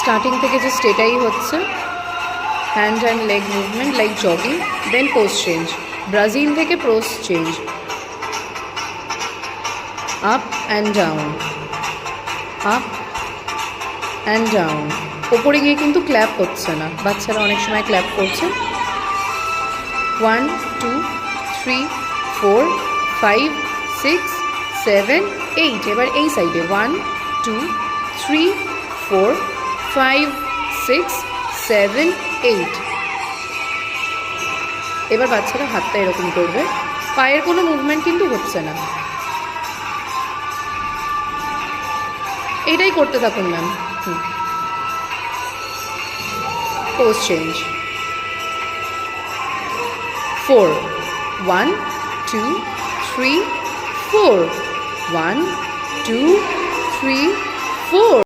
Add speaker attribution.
Speaker 1: Starting থেকে just এটাই হচ্ছে, hand and leg movement like jogging, then pose change, ব্রাজিল থেকে pose change, up and down, up and down. ওপরে গিয়ে কিন্তু ক্ল্যাপ হচ্ছে না, বাচ্চারা অনেক সময় ক্ল্যাপ করছে। 1 2 3 4 5 6 7 8। এবার এই সাইডে 1 2 3 4 5 6 7 8। এবার বাচ্চারা হাতটা এরকম করবে, পায়ের কোনো মুভমেন্ট কিন্তু হচ্ছে না। এটাই করতে থাকুন ম্যাম। Pose change 4 1 2 3 4 1 2 3 4।